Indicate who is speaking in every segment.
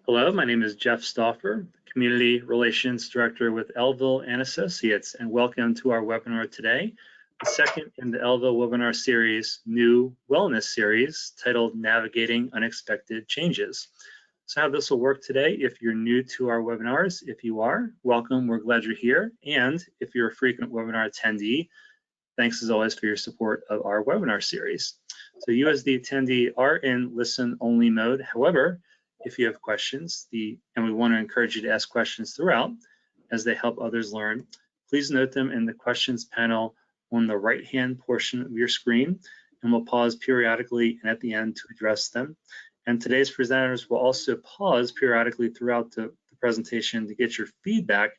Speaker 1: Hello, my name is Jeff Stauffer, Community Relations Director with Elville and Associates, and welcome to our webinar today, the second in the Elville Webinar Series new wellness series titled Navigating Unexpected Changes. So how this will work today, if you're new to our webinars, if you are, welcome, we're glad you're here. And if you're a frequent webinar attendee, thanks as always for your support of our webinar series. So you as the attendee are in listen-only mode. However, if you have questions, and we want to encourage you to ask questions throughout as they help others learn, please note them in the questions panel on the right-hand portion of your screen, and we'll pause periodically and at the end to address them. And today's presenters will also pause periodically throughout the presentation to get your feedback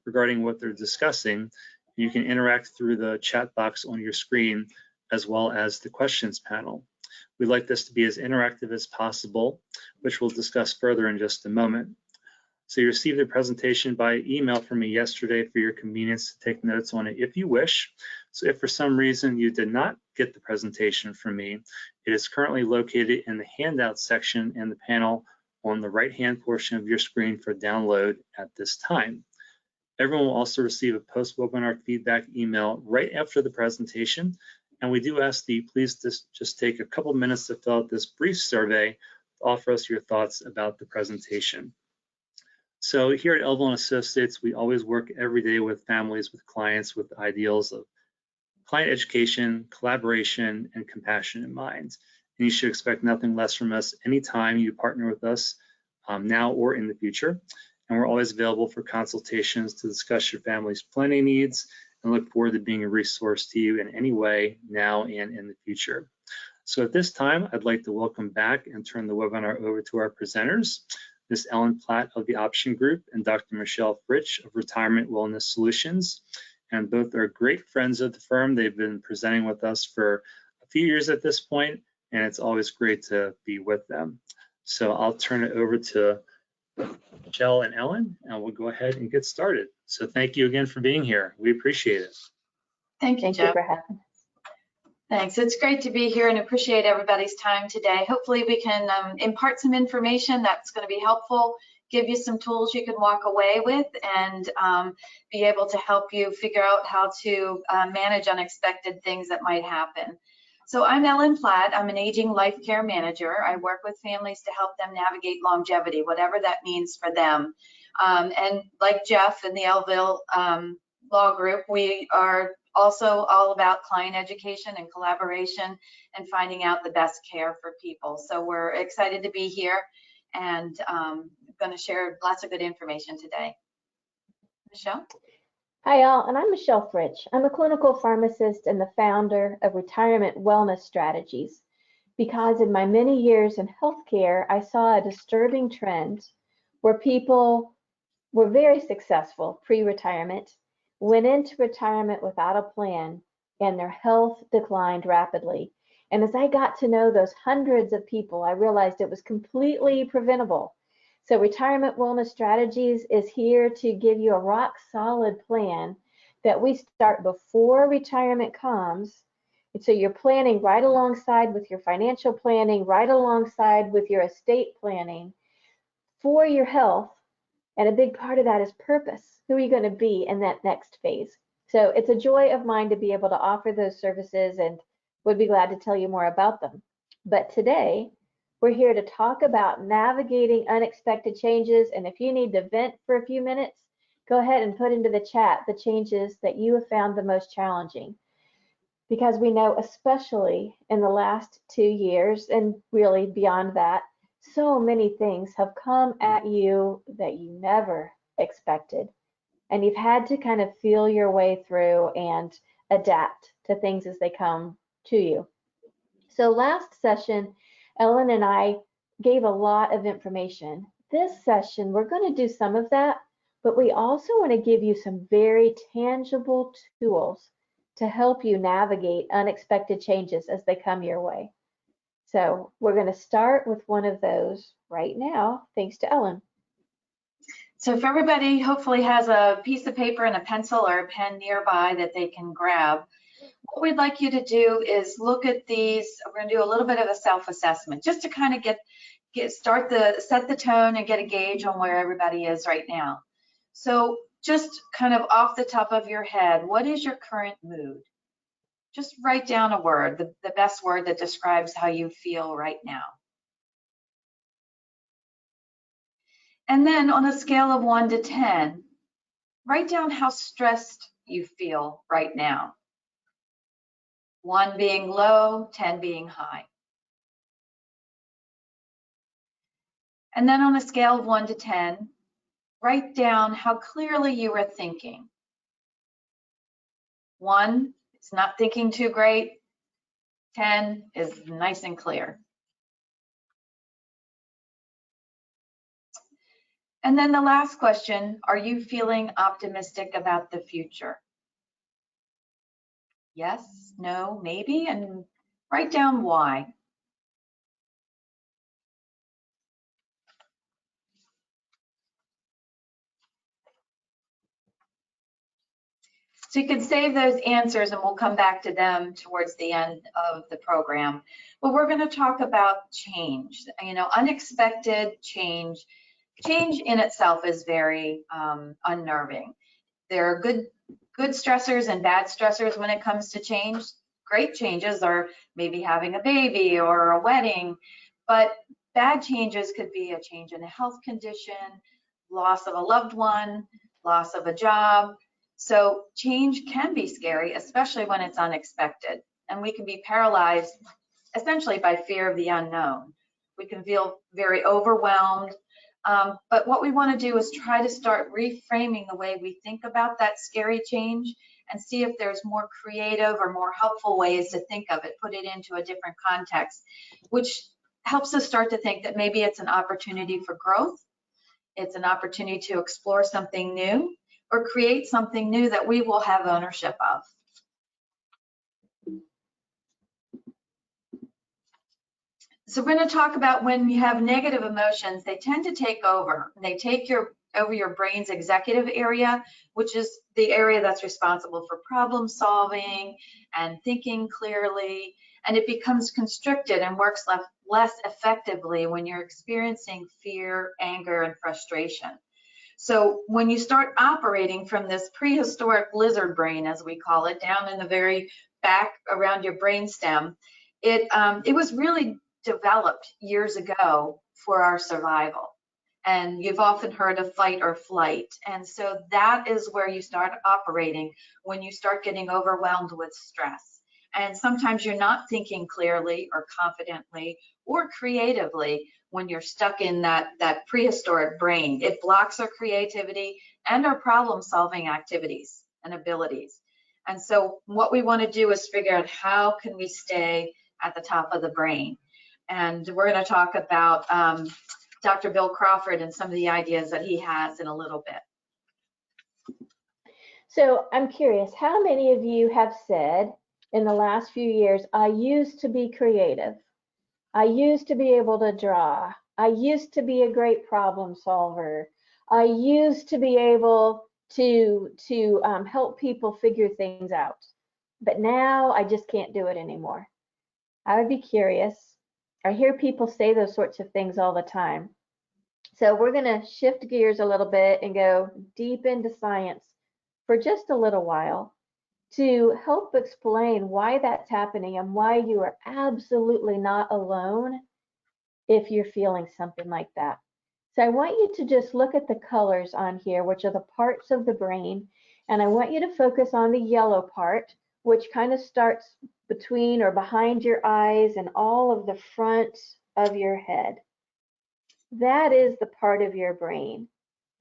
Speaker 1: regarding what they're discussing. You can interact through the chat box on your screen as well as the questions panel. We'd like this to be as interactive as possible, which we'll discuss further in just a moment. So you received a presentation by email from me yesterday for your convenience to take notes on it if you wish. So if for some reason you did not get the presentation from me, it is currently located in the handout section in the panel on the right-hand portion of your screen for download at this time. Everyone will also receive a post-webinar feedback email right after the presentation. And we do ask that you please just take a couple minutes to fill out this brief survey to offer us your thoughts about the presentation. So here at Elville & Associates, we always work every day with families, with clients, with ideals of client education, collaboration, and compassion in mind. And you should expect nothing less from us anytime you partner with us now or in the future. And we're always available for consultations to discuss your family's planning needs and look forward to being a resource to you in any way now and in the future. So at this time, I'd like to welcome back and turn the webinar over to our presenters, Ms. Ellen Platt of the Option Group and Dr. Michelle Fritsch of Retirement Wellness Solutions. And both are great friends of the firm. They've been presenting with us for a few years at this point, and it's always great to be with them. So I'll turn it over to Michelle and Ellen, and we'll go ahead and get started. So thank you again for being here. We appreciate it.
Speaker 2: Thank you, Jeff.
Speaker 3: For having us.
Speaker 2: Thanks. It's great to be here and appreciate everybody's time today. Hopefully we can impart some information that's going to be helpful, give you some tools you can walk away with, and be able to help you figure out how to manage unexpected things that might happen. So I'm Ellen Platt. I'm an aging LifeCare manager. I work with families to help them navigate longevity, whatever that means for them. And like Jeff and the Elville Law Group, we are also all about client education and collaboration and finding out the best care for people. So we're excited to be here and going to share lots of good information today. Michelle?
Speaker 3: Hi all, and I'm Michelle Fritsch. I'm a clinical pharmacist and the founder of Retirement Wellness Strategies, because in my many years in healthcare, I saw a disturbing trend where people were very successful pre-retirement, went into retirement without a plan, and their health declined rapidly. And as I got to know those hundreds of people, I realized it was completely preventable. So Retirement Wellness Strategies is here to give you a rock solid plan that we start before retirement comes. And so you're planning right alongside with your financial planning, right alongside with your estate planning for your health. And a big part of that is purpose. Who are you going to be in that next phase? So it's a joy of mine to be able to offer those services and would be glad to tell you more about them. But today, we're here to talk about navigating unexpected changes. And if you need to vent for a few minutes, go ahead and put into the chat the changes that you have found the most challenging. Because we know, especially in the last 2 years and really beyond that, so many things have come at you that you never expected. And you've had to kind of feel your way through and adapt to things as they come to you. So last session, Ellen and I gave a lot of information. This session, we're going to do some of that, but we also want to give you some very tangible tools to help you navigate unexpected changes as they come your way. So we're going to start with one of those right now, thanks to Ellen.
Speaker 2: So if everybody hopefully has a piece of paper and a pencil or a pen nearby that they can grab, what we'd like you to do is look at these. We're going to do a little bit of a self-assessment just to kind of set the tone and get a gauge on where everybody is right now. So just kind of off the top of your head, what is your current mood? Just write down a word, the best word that describes how you feel right now. And then on a scale of 1 to 10, write down how stressed you feel right now. 1 being low, 10 being high. And then on a scale of 1 to 10, write down how clearly you are thinking. 1 is not thinking too great. 10 is nice and clear. And then the last question, are you feeling optimistic about the future? Yes, no, maybe, and write down why. So you can save those answers and we'll come back to them towards the end of the program. But we're going to talk about change, unexpected change. Change in itself is very unnerving. There are good stressors and bad stressors when it comes to change. Great changes are maybe having a baby or a wedding, but bad changes could be a change in a health condition, loss of a loved one, loss of a job. So change can be scary, especially when it's unexpected. And we can be paralyzed essentially by fear of the unknown. We can feel very overwhelmed. But what we want to do is try to start reframing the way we think about that scary change and see if there's more creative or more helpful ways to think of it, put it into a different context, which helps us start to think that maybe it's an opportunity for growth. It's an opportunity to explore something new or create something new that we will have ownership of. So we're going to talk about when you have negative emotions, they tend to take over. They take over your brain's executive area, which is the area that's responsible for problem solving and thinking clearly, and it becomes constricted and works less effectively when you're experiencing fear, anger, and frustration. So when you start operating from this prehistoric lizard brain, as we call it, down in the very back around your brainstem, it was really developed years ago for our survival. And you've often heard of fight or flight. And so that is where you start operating when you start getting overwhelmed with stress. And sometimes you're not thinking clearly or confidently or creatively when you're stuck in that prehistoric brain. It blocks our creativity and our problem-solving activities and abilities. And so what we want to do is figure out how can we stay at the top of the brain. And we're going to talk about Dr. Bill Crawford and some of the ideas that he has in a little bit.
Speaker 3: So I'm curious, how many of you have said in the last few years, I used to be creative. I used to be able to draw. I used to be a great problem solver. I used to be able to help people figure things out. But now I just can't do it anymore. I would be curious. I hear people say those sorts of things all the time. So we're going to shift gears a little bit and go deep into science for just a little while to help explain why that's happening and why you are absolutely not alone if you're feeling something like that. So I want you to just look at the colors on here, which are the parts of the brain, and I want you to focus on the yellow part, which kind of starts between or behind your eyes and all of the front of your head. That is the part of your brain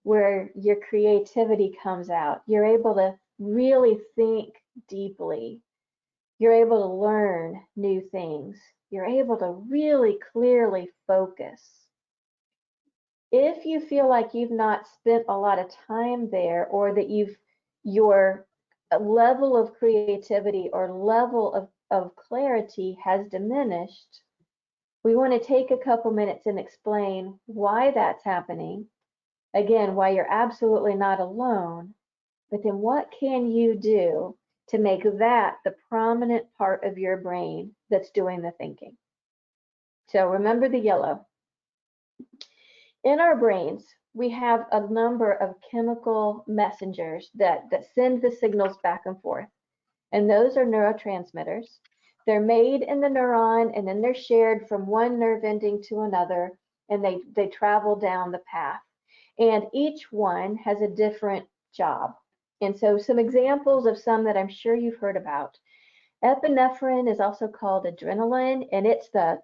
Speaker 3: where your creativity comes out. You're able to really think deeply. You're able to learn new things. You're able to really clearly focus. If you feel like you've not spent a lot of time there, or that your level of creativity or level of clarity has diminished, we want to take a couple minutes and explain why that's happening. Again, why you're absolutely not alone, but then what can you do to make that the prominent part of your brain that's doing the thinking? So remember the yellow. In our brains, we have a number of chemical messengers that send the signals back and forth. And those are neurotransmitters. They're made in the neuron, and then they're shared from one nerve ending to another, and they travel down the path. And each one has a different job. And so some examples of some that I'm sure you've heard about. Epinephrine is also called adrenaline, and it's the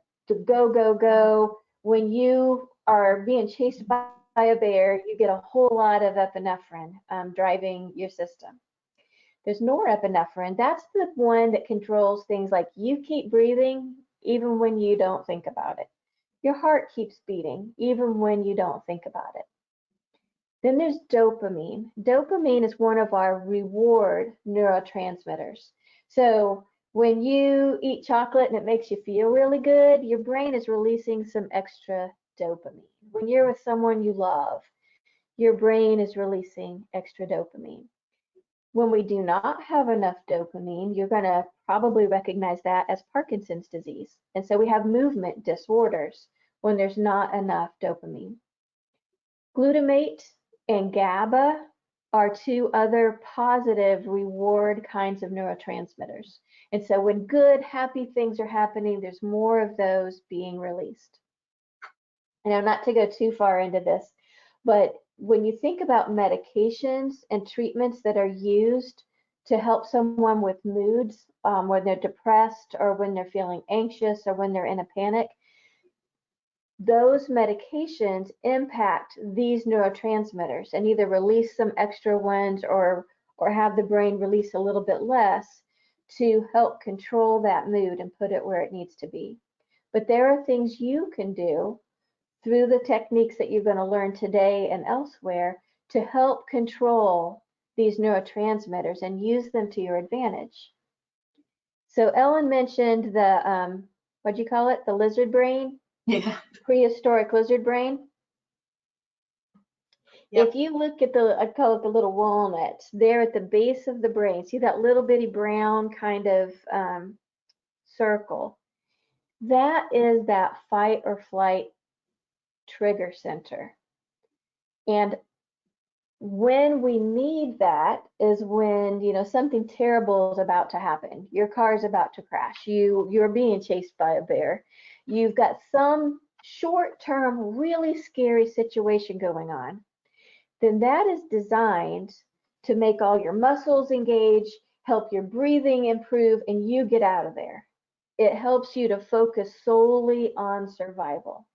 Speaker 3: go, go, go. When you are being chased by a bear, you get a whole lot of epinephrine driving your system. There's norepinephrine. That's the one that controls things like you keep breathing even when you don't think about it. Your heart keeps beating even when you don't think about it. Then there's dopamine. Dopamine is one of our reward neurotransmitters. So when you eat chocolate and it makes you feel really good, your brain is releasing some extra dopamine. When you're with someone you love, your brain is releasing extra dopamine. When we do not have enough dopamine, you're going to probably recognize that as Parkinson's disease. And so we have movement disorders when there's not enough dopamine. Glutamate and GABA are two other positive reward kinds of neurotransmitters. And so when good, happy things are happening, there's more of those being released. And I'm not to go too far into this, but when you think about medications and treatments that are used to help someone with moods, when they're depressed or when they're feeling anxious or when they're in a panic, those medications impact these neurotransmitters and either release some extra ones or have the brain release a little bit less to help control that mood and put it where it needs to be. But there are things you can do through the techniques that you're going to learn today and elsewhere to help control these neurotransmitters and use them to your advantage. So Ellen mentioned the, what'd you call it? The lizard brain?
Speaker 2: Yeah.
Speaker 3: Prehistoric lizard brain.
Speaker 2: Yep.
Speaker 3: If you look at the, I call it the little walnut, there at the base of the brain, see that little bitty brown kind of circle? That is that fight or flight trigger center. And when we need that is when, you know, something terrible is about to happen. Your car is about to crash. You're being chased by a bear. You've got some short-term, really scary situation going on. Then that is designed to make all your muscles engage, help your breathing improve, and you get out of there. It helps you to focus solely on survival.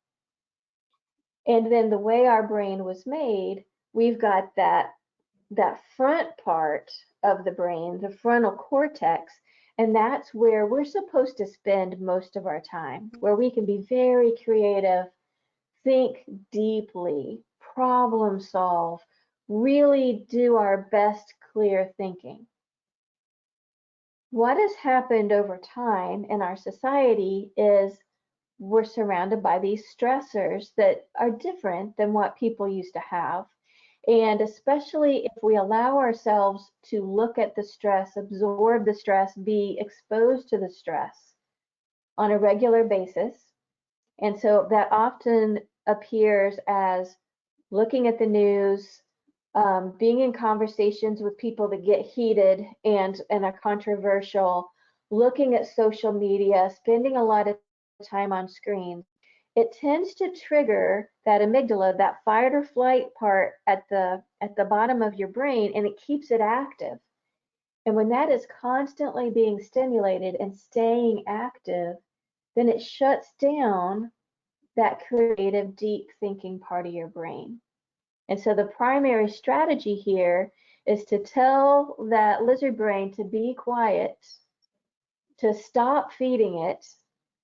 Speaker 3: And then the way our brain was made, we've got that front part of the brain, the frontal cortex, and that's where we're supposed to spend most of our time, where we can be very creative, think deeply, problem solve, really do our best clear thinking. What has happened over time in our society is we're surrounded by these stressors that are different than what people used to have. And especially if we allow ourselves to look at the stress, absorb the stress, be exposed to the stress on a regular basis. And so that often appears as looking at the news, being in conversations with people that get heated and are controversial, looking at social media, spending a lot of time on screens. It tends to trigger that amygdala, that fight or flight part at the bottom of your brain, and it keeps it active. And when that is constantly being stimulated and staying active, then it shuts down that creative, deep thinking part of your brain. And so the primary strategy here is to tell that lizard brain to be quiet, to stop feeding it,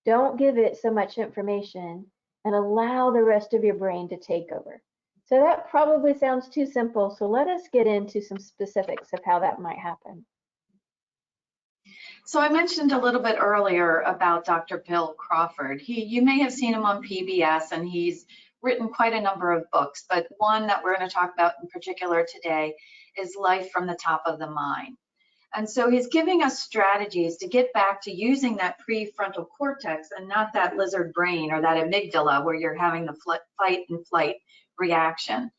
Speaker 3: don't give it so much information, and allow the rest of your brain to take over. So that probably sounds too simple. So let us get into some specifics of how that might happen.
Speaker 2: So I mentioned a little bit earlier about Dr. Bill Crawford. You may have seen him on PBS, and he's written quite a number of books, but one that we're going to talk about in particular today is Life from the Top of the Mind. And so he's giving us strategies to get back to using that prefrontal cortex and not that lizard brain or that amygdala where you're having the fight and flight reaction.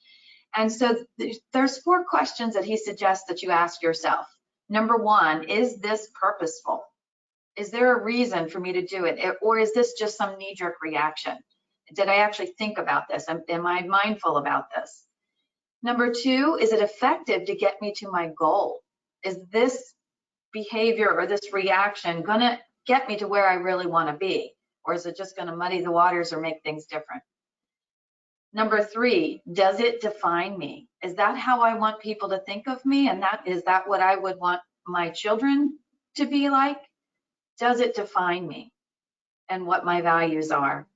Speaker 2: And so there's 4 questions that he suggests that you ask yourself. Number 1, is this purposeful? Is there a reason for me to do it? Or is this just some knee-jerk reaction? Did I actually think about this? Am I mindful about this? Number 2, is it effective to get me to my goal? Is this behavior or this reaction gonna get me to where I really wanna be? Or is it just gonna muddy the waters or make things different? Number 3, does it define me? Is that how I want people to think of me? And is that what I would want my children to be like? Does it define me and what my values are?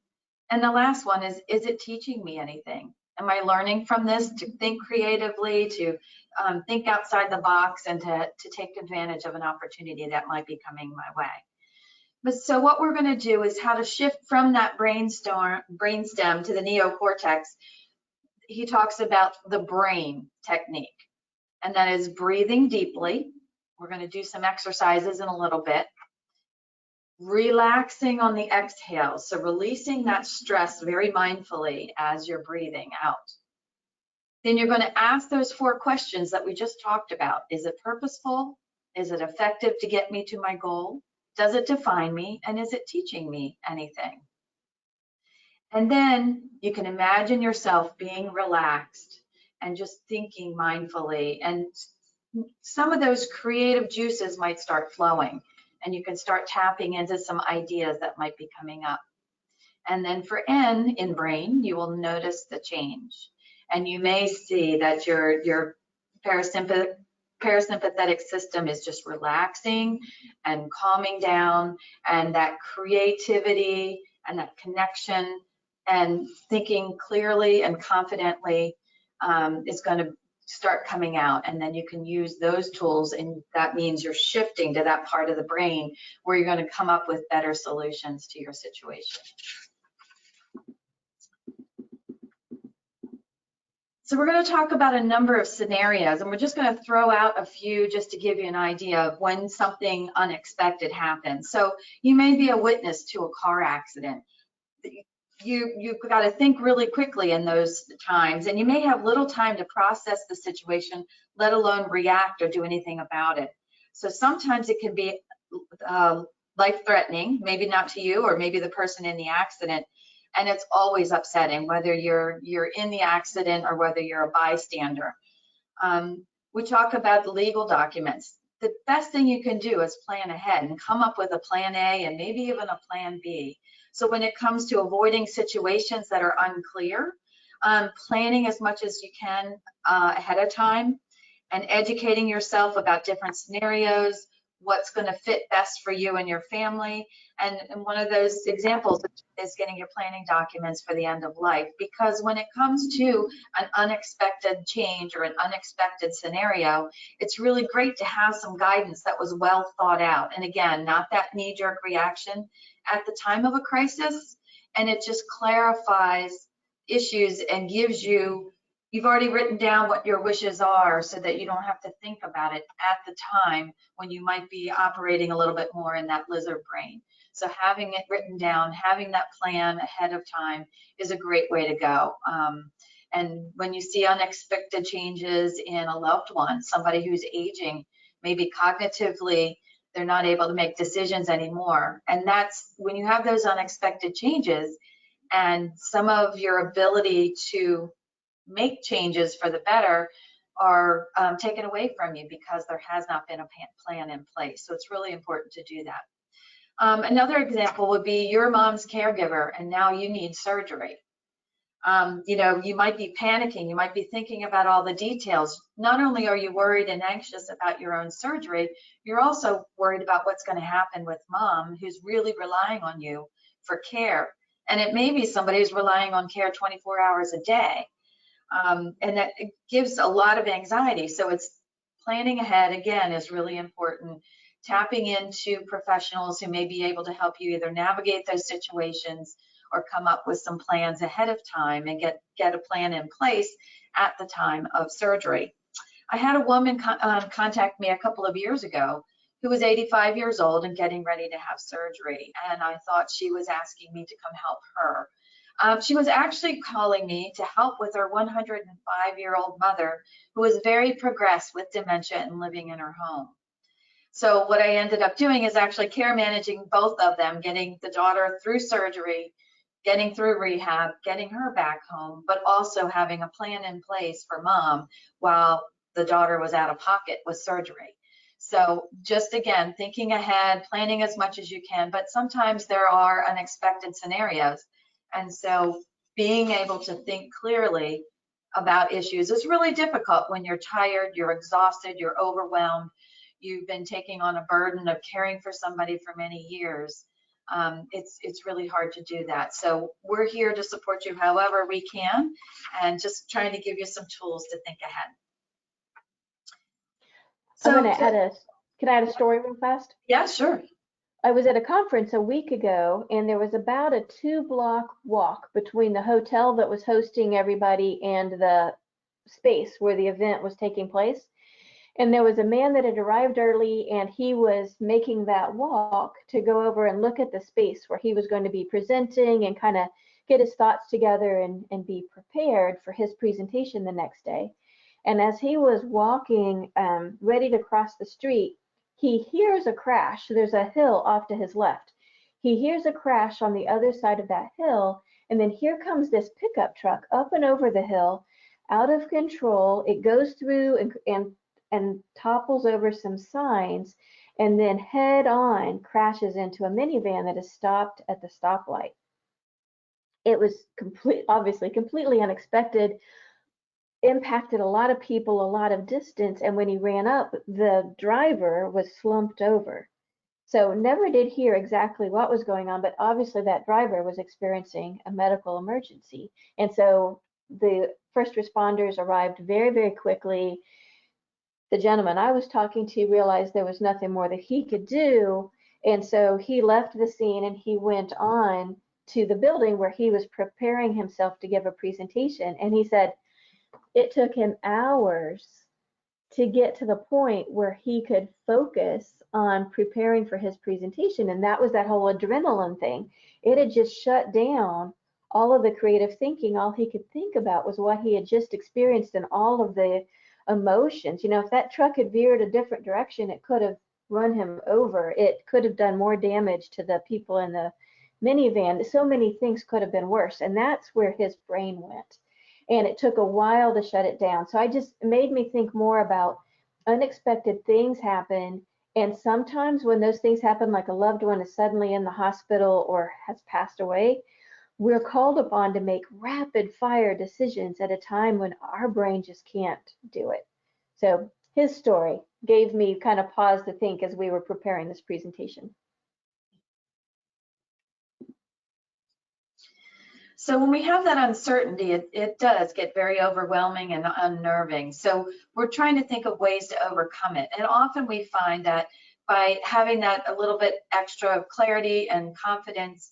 Speaker 2: And the last one is it teaching me anything? Am I learning from this to think creatively, to think outside the box, and to take advantage of an opportunity that might be coming my way? But so what we're going to do is how to shift from that brainstem to the neocortex. He talks about the brain technique, and that is breathing deeply. We're going to do some exercises in a little bit. Relaxing on the exhale, so releasing that stress very mindfully as you're breathing out. Then you're going to ask those 4 questions that we just talked about. Is it purposeful? Is it effective to get me to my goal? Does it define me? And is it teaching me anything? And then you can imagine yourself being relaxed and just thinking mindfully, and some of those creative juices might start flowing, and you can start tapping into some ideas that might be coming up. And then for N in brain, you will notice the change. And you may see that your parasympathetic system is just relaxing and calming down, and that creativity and that connection and thinking clearly and confidently is going to start coming out. And then you can use those tools, and that means you're shifting to that part of the brain where you're going to come up with better solutions to your situation. So we're going to talk about a number of scenarios, and we're just going to throw out a few just to give you an idea of when something unexpected happens. So you may be a witness to a car accident. You've got to think really quickly in those times, and you may have little time to process the situation, let alone react or do anything about it. So sometimes it can be life-threatening, maybe not to you or maybe the person in the accident, and it's always upsetting whether you're in the accident or whether you're a bystander. We talk about the legal documents. The best thing you can do is plan ahead and come up with a plan A and maybe even a plan B. So when it comes to avoiding situations that are unclear, planning as much as you can ahead of time and educating yourself about different scenarios, what's going to fit best for you and your family. And one of those examples is getting your planning documents for the end of life, because when it comes to an unexpected change or an unexpected scenario, it's really great to have some guidance that was well thought out. And again, not that knee-jerk reaction at the time of a crisis, and it just clarifies issues and gives you, you've already written down what your wishes are so that you don't have to think about it at the time when you might be operating a little bit more in that lizard brain. So having it written down, having that plan ahead of time is a great way to go. And when you see unexpected changes in a loved one, somebody who's aging, maybe cognitively, they're not able to make decisions anymore. And that's when you have those unexpected changes and some of your ability to make changes for the better are taken away from you because there has not been a plan in place. So it's really important to do that. Another example would be your mom's caregiver and now you need surgery. You know, you might be panicking, you might be thinking about all the details. Not only are you worried and anxious about your own surgery, you're also worried about what's going to happen with mom, who's really relying on you for care. And it may be somebody who's relying on care 24 hours a day. And that it gives a lot of anxiety. So it's planning ahead, again, is really important. Tapping into professionals who may be able to help you either navigate those situations or come up with some plans ahead of time and get a plan in place at the time of surgery. I had a woman contact me a couple of years ago who was 85 years old and getting ready to have surgery. And I thought she was asking me to come help her. She was actually calling me to help with her 105-year-old mother who was very progressed with dementia and living in her home. So what I ended up doing is actually care managing both of them, getting the daughter through surgery, getting through rehab, getting her back home, but also having a plan in place for mom while the daughter was out of pocket with surgery. So just again, thinking ahead, planning as much as you can, but sometimes there are unexpected scenarios. And so being able to think clearly about issues is really difficult when you're tired, you're exhausted, you're overwhelmed, you've been taking on a burden of caring for somebody for many years. It's really hard to do that. So we're here to support you however we can, and just trying to give you some tools to think ahead.
Speaker 3: So I'm going to add can I add a story real fast?
Speaker 2: Yeah, sure.
Speaker 3: I was at a conference a week ago, and there was about a 2-block walk between the hotel that was hosting everybody and the space where the event was taking place. And there was a man that had arrived early, and he was making that walk to go over and look at the space where he was going to be presenting and kind of get his thoughts together and be prepared for his presentation the next day. And as he was walking, ready to cross the street, he hears a crash. There's a hill off to his left. He hears a crash on the other side of that hill, and then here comes this pickup truck up and over the hill, out of control. It goes through and topples over some signs, and then head on crashes into a minivan that is stopped at the stoplight. It was obviously completely unexpected, impacted a lot of people, a lot of distance, and when he ran up, the driver was slumped over. So never did hear exactly what was going on, but obviously that driver was experiencing a medical emergency. And so the first responders arrived very, very quickly. The gentleman I was talking to realized there was nothing more that he could do, and so he left the scene and he went on to the building where he was preparing himself to give a presentation. And he said it took him hours to get to the point where he could focus on preparing for his presentation, and that was that whole adrenaline thing. It had just shut down all of the creative thinking. All he could think about was what he had just experienced and all of the emotions. You know, if that truck had veered a different direction, it could have run him over. It could have done more damage to the people in the minivan. So many things could have been worse, and that's where his brain went. And it took a while to shut it down. So it made me think more about unexpected things happen. And sometimes when those things happen, like a loved one is suddenly in the hospital or has passed away, we're called upon to make rapid fire decisions at a time when our brain just can't do it. So his story gave me kind of pause to think as we were preparing this presentation.
Speaker 2: So when we have that uncertainty, it does get very overwhelming and unnerving. So we're trying to think of ways to overcome it. And often we find that by having that a little bit extra clarity and confidence,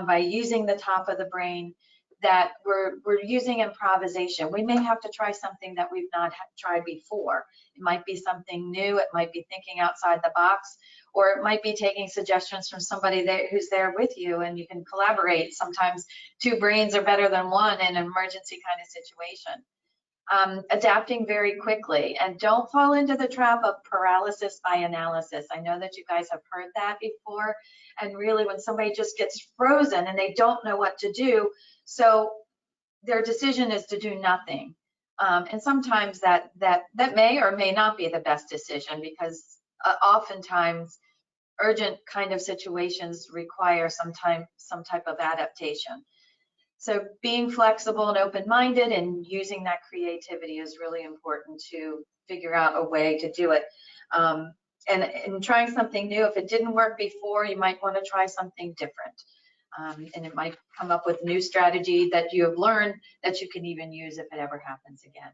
Speaker 2: by using the top of the brain, that we're using improvisation. We may have to try something that we've not tried before. It might be something new. It might be thinking outside the box, or it might be taking suggestions from somebody who's there with you, and you can collaborate. Sometimes two brains are better than one in an emergency kind of situation. Adapting very quickly, and don't fall into the trap of paralysis by analysis. I know that you guys have heard that before, and really when somebody just gets frozen and they don't know what to do, so their decision is to do nothing. And sometimes that may or may not be the best decision, because oftentimes urgent kind of situations require some type of adaptation. So being flexible and open-minded and using that creativity is really important to figure out a way to do it. And trying something new, if it didn't work before, you might want to try something different. And it might come up with a new strategy that you have learned that you can even use if it ever happens again.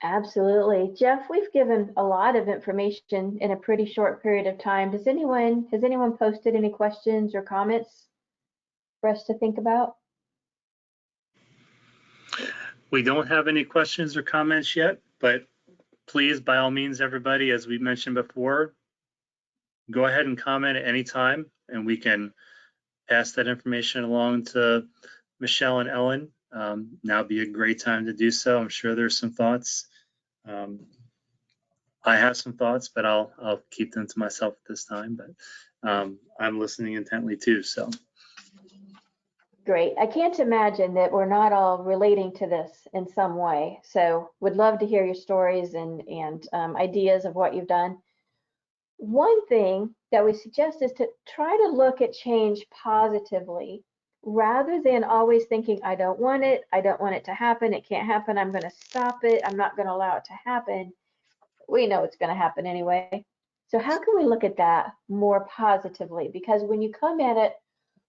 Speaker 3: Absolutely. Jeff, we've given a lot of information in a pretty short period of time. Has anyone posted any questions or comments for us to think about?
Speaker 1: We don't have any questions or comments yet, but please, by all means, everybody, as we mentioned before, go ahead and comment at any time, and we can pass that information along to Michelle and Ellen. Now would be a great time to do so. I'm sure there's some thoughts. I have some thoughts, but I'll keep them to myself at this time. But I'm listening intently too. So
Speaker 3: Great. I can't imagine that we're not all relating to this in some way. So would love to hear your stories and ideas of what you've done. One thing that we suggest is to try to look at change positively rather than always thinking, I don't want it to happen, it can't happen, I'm going to stop it, I'm not going to allow it to happen. We know it's going to happen anyway. So how can we look at that more positively? Because when you come at it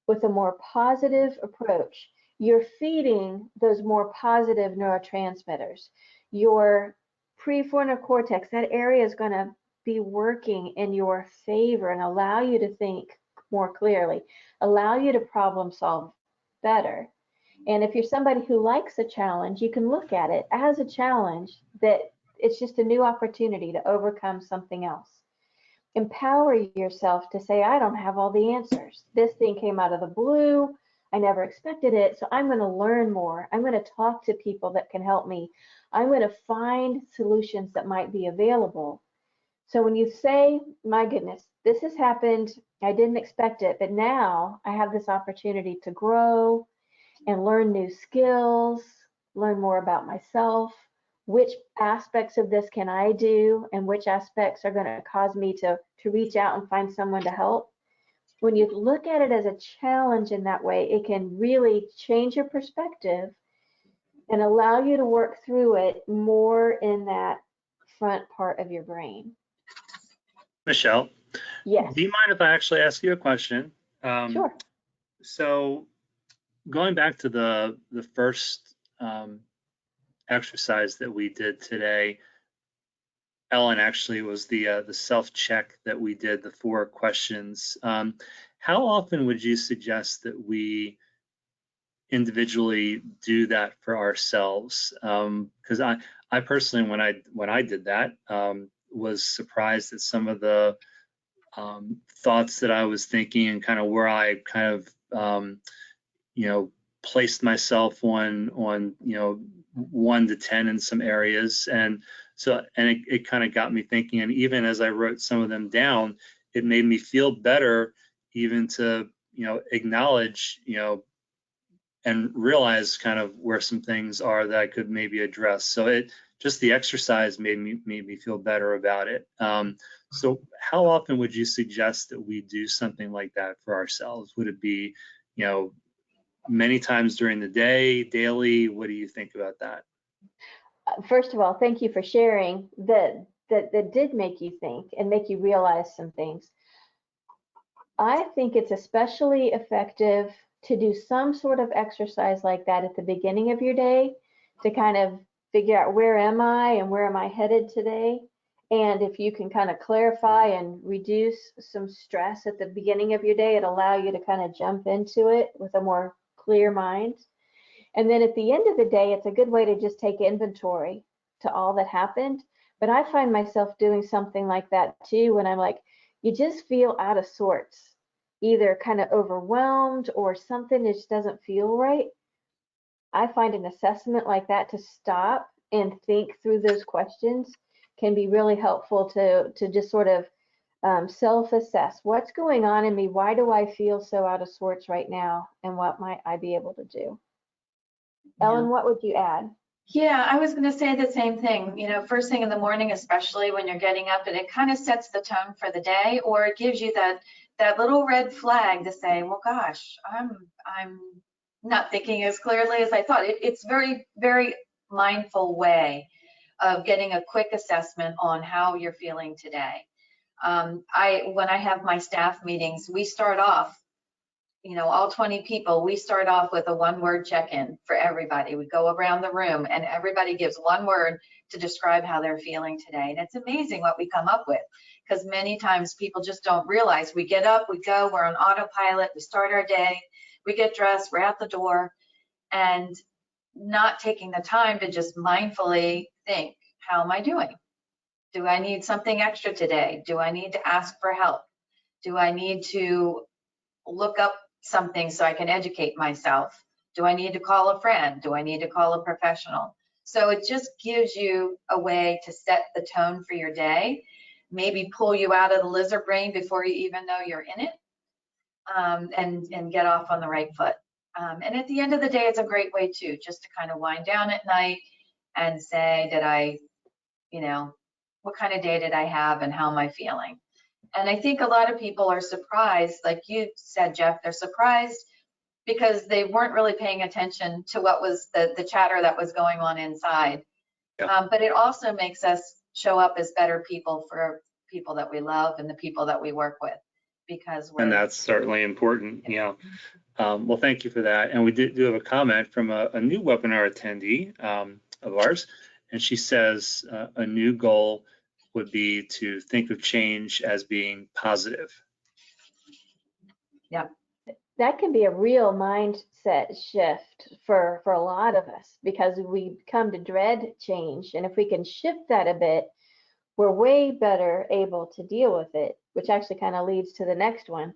Speaker 3: with a more positive approach, you're feeding those more positive neurotransmitters. Your prefrontal cortex, that area is going to be working in your favor and allow you to think more clearly, allow you to problem solve better. And if you're somebody who likes a challenge, you can look at it as a challenge, that it's just a new opportunity to overcome something else. Empower yourself to say, I don't have all the answers. This thing came out of the blue. I never expected it. So I'm going to learn more. I'm going to talk to people that can help me. I'm going to find solutions that might be available. So when you say, my goodness, this has happened, I didn't expect it, but now I have this opportunity to grow and learn new skills, learn more about myself. Which aspects of this can I do, and which aspects are going to cause me to reach out and find someone to help? When you look at it as a challenge in that way, it can really change your perspective and allow you to work through it more in that front part of your brain.
Speaker 1: Michelle,
Speaker 3: yes.
Speaker 1: Do you mind if I actually ask you a question?
Speaker 3: Sure.
Speaker 1: So going back to the first exercise that we did today, Ellen, actually was the self-check that we did, the 4 questions. How often would you suggest that we individually do that for ourselves? Because I personally, when I did that, was surprised at some of the thoughts that I was thinking and kind of where I kind of placed myself on 1 to 10 in some areas. And so, and it kind of got me thinking, and even as I wrote some of them down, it made me feel better even to, acknowledge, and realize kind of where some things are that I could maybe address. So just the exercise made me feel better about it. So how often would you suggest that we do something like that for ourselves? Would it be, many times during the day, daily? What do you think about that?
Speaker 3: First of all, thank you for sharing that did make you think and make you realize some things. I think it's especially effective to do some sort of exercise like that at the beginning of your day to kind of figure out, where am I and where am I headed today? And if you can kind of clarify and reduce some stress at the beginning of your day, it'll allow you to kind of jump into it with a more clear mind. And then at the end of the day, it's a good way to just take inventory to all that happened. But I find myself doing something like that too, when I'm like, you just feel out of sorts, either kind of overwhelmed or something that just doesn't feel right. I find an assessment like that to stop and think through those questions can be really helpful to just sort of self-assess what's going on in me. Why do I feel so out of sorts right now? And what might I be able to do? Yeah. Ellen, what would you add?
Speaker 2: Yeah, I was going to say the same thing. First thing in the morning, especially when you're getting up, and it kind of sets the tone for the day, or it gives you that little red flag to say, well, gosh, I'm not thinking as clearly as I thought. It's very, very mindful way of getting a quick assessment on how you're feeling today. When I have my staff meetings, we start off, all 20 people, we start off with a 1-word check-in for everybody. We go around the room and everybody gives 1 word to describe how they're feeling today. And it's amazing what we come up with, because many times people just don't realize. We get up, we go, we're on autopilot, we start our day, we get dressed, we're out the door. And not taking the time to just mindfully think, how am I doing? Do I need something extra today? Do I need to ask for help? Do I need to look up something so I can educate myself? Do I need to call a friend? Do I need to call a professional? So it just gives you a way to set the tone for your day, maybe pull you out of the lizard brain before you even know you're in it, and get off on the right foot. And at the end of the day, it's a great way too, just to kind of wind down at night and say, did I, what kind of day did I have and how am I feeling? And I think a lot of people are surprised, like you said, Jeff, they're surprised because they weren't really paying attention to what was the chatter that was going on inside.
Speaker 1: Yeah.
Speaker 2: But it also makes us show up as better people for people that we love and the people that we work with, because
Speaker 1: And that's certainly important. Well, thank you for that. And we do have a comment from a new webinar attendee of ours, and she says a new goal would be to think of change as being positive.
Speaker 2: Yeah.
Speaker 3: That can be a real mindset shift for a lot of us, because we come to dread change. And if we can shift that a bit, we're way better able to deal with it, which actually kind of leads to the next one.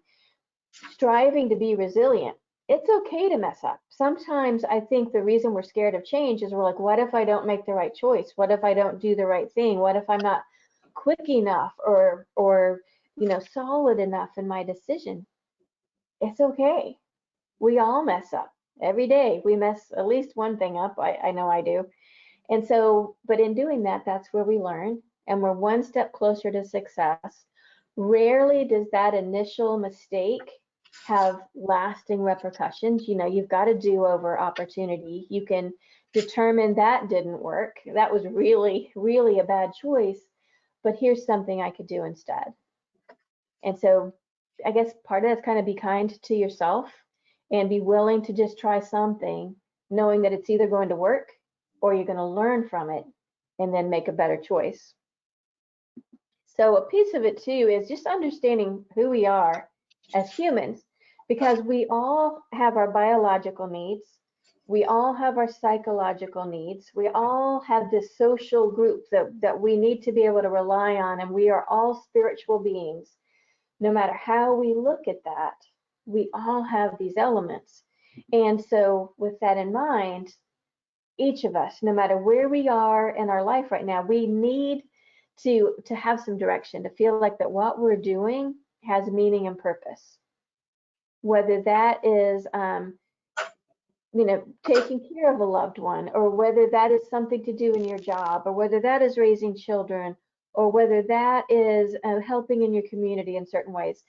Speaker 3: Striving to be resilient. It's okay to mess up. Sometimes I think the reason we're scared of change is we're like, what if I don't make the right choice? What if I don't do the right thing? What if I'm not quick enough or solid enough in my decision? It's okay. We all mess up every day. We mess at least one thing up. I know I do. And so, but in doing that, that's where we learn, and we're one step closer to success. Rarely does that initial mistake have lasting repercussions. You've got a do-over opportunity. You can determine that didn't work. That was really, really a bad choice, but here's something I could do instead. And so I guess part of that's kind of be kind to yourself and be willing to just try something, knowing that it's either going to work or you're going to learn from it and then make a better choice. So a piece of it too is just understanding who we are as humans, because we all have our biological needs. We all have our psychological needs. We all have this social group that we need to be able to rely on, and we are all spiritual beings. No matter how we look at that, we all have these elements. And so with that in mind, each of us, no matter where we are in our life right now, we need to have some direction, to feel like that what we're doing has meaning and purpose. Whether that is, taking care of a loved one, or whether that is something to do in your job, or whether that is raising children, or whether that is helping in your community in certain ways.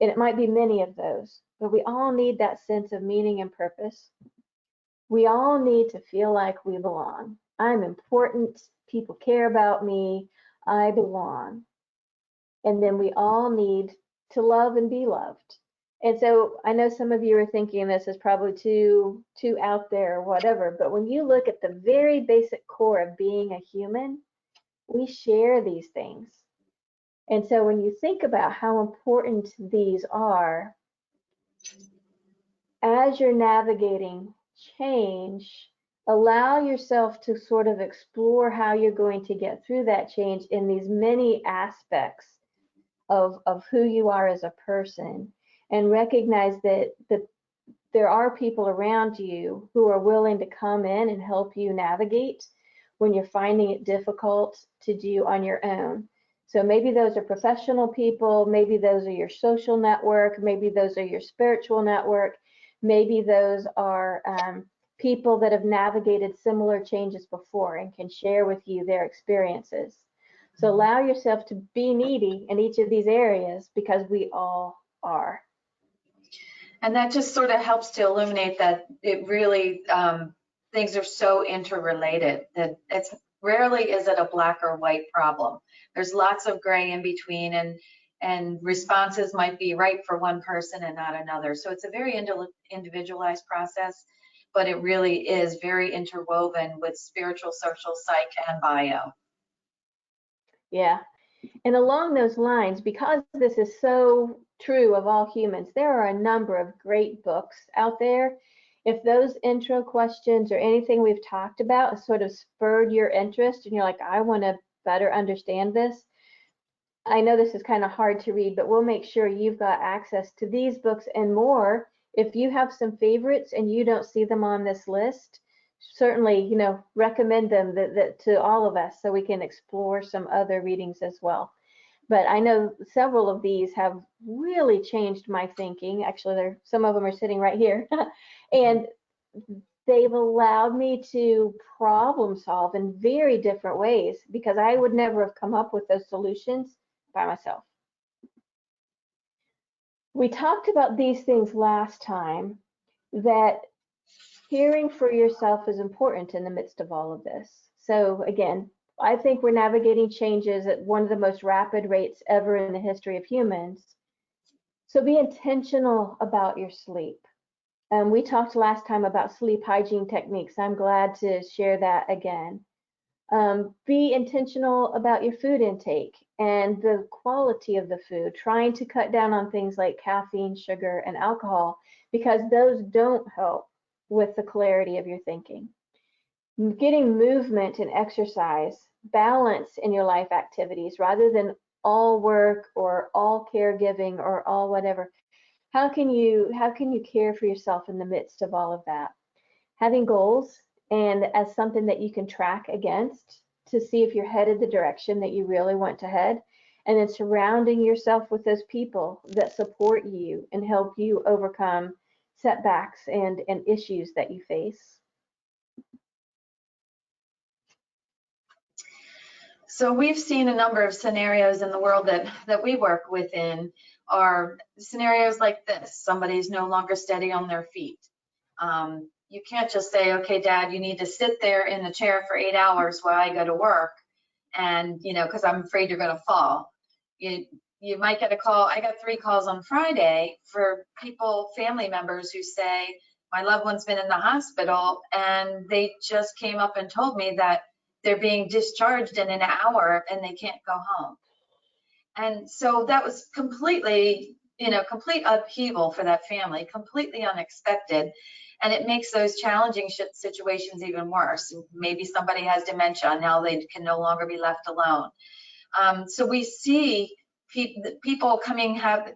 Speaker 3: And it might be many of those, but we all need that sense of meaning and purpose. We all need to feel like we belong. I'm important. People care about me. I belong. And then we all need to love and be loved. And so I know some of you are thinking this is probably too out there or whatever, but when you look at the very basic core of being a human, we share these things. And so when you think about how important these are, as you're navigating change, allow yourself to sort of explore how you're going to get through that change in these many aspects of who you are as a person, and recognize that there are people around you who are willing to come in and help you navigate when you're finding it difficult to do on your own. So maybe those are professional people, maybe those are your social network, maybe those are your spiritual network, maybe those are people that have navigated similar changes before and can share with you their experiences. So allow yourself to be needy in each of these areas, because we all are.
Speaker 2: And that just sort of helps to illuminate that it really, things are so interrelated that it's rarely is it a black or white problem. There's lots of gray in between, and responses might be right for one person and not another. So it's a very individualized process, but it really is very interwoven with spiritual, social, psych, and bio.
Speaker 3: Yeah. And along those lines, because this is so true of all humans, there are a number of great books out there. If those intro questions or anything we've talked about has sort of spurred your interest and you're like, I want to better understand this, I know this is kind of hard to read, but we'll make sure you've got access to these books and more. If you have some favorites and you don't see them on this list, certainly, recommend them to all of us so we can explore some other readings as well. But I know several of these have really changed my thinking. Actually, some of them are sitting right here. And they've allowed me to problem solve in very different ways because I would never have come up with those solutions by myself. We talked about these things last time, that caring for yourself is important in the midst of all of this. So again, I think we're navigating changes at one of the most rapid rates ever in the history of humans. So be intentional about your sleep. We talked last time about sleep hygiene techniques. I'm glad to share that again. Be intentional about your food intake and the quality of the food, trying to cut down on things like caffeine, sugar, and alcohol, because those don't help with the clarity of your thinking. Getting movement and exercise, balance in your life activities rather than all work or all caregiving or all whatever. How can you care for yourself in the midst of all of that? Having goals and as something that you can track against to see if you're headed the direction that you really want to head, and then surrounding yourself with those people that support you and help you overcome setbacks and issues that you face.
Speaker 2: So we've seen a number of scenarios in the world that we work within are scenarios like this. Somebody's no longer steady on their feet. You can't just say, okay, Dad, you need to sit there in the chair for 8 hours while I go to work, and because I'm afraid you're going to fall. You might get a call. I got 3 calls on Friday for family members who say, my loved one's been in the hospital, and they just came up and told me that they're being discharged in an hour and they can't go home. And so that was completely, complete upheaval for that family, completely unexpected. And it makes those challenging situations even worse. Maybe somebody has dementia, now they can no longer be left alone. So we see people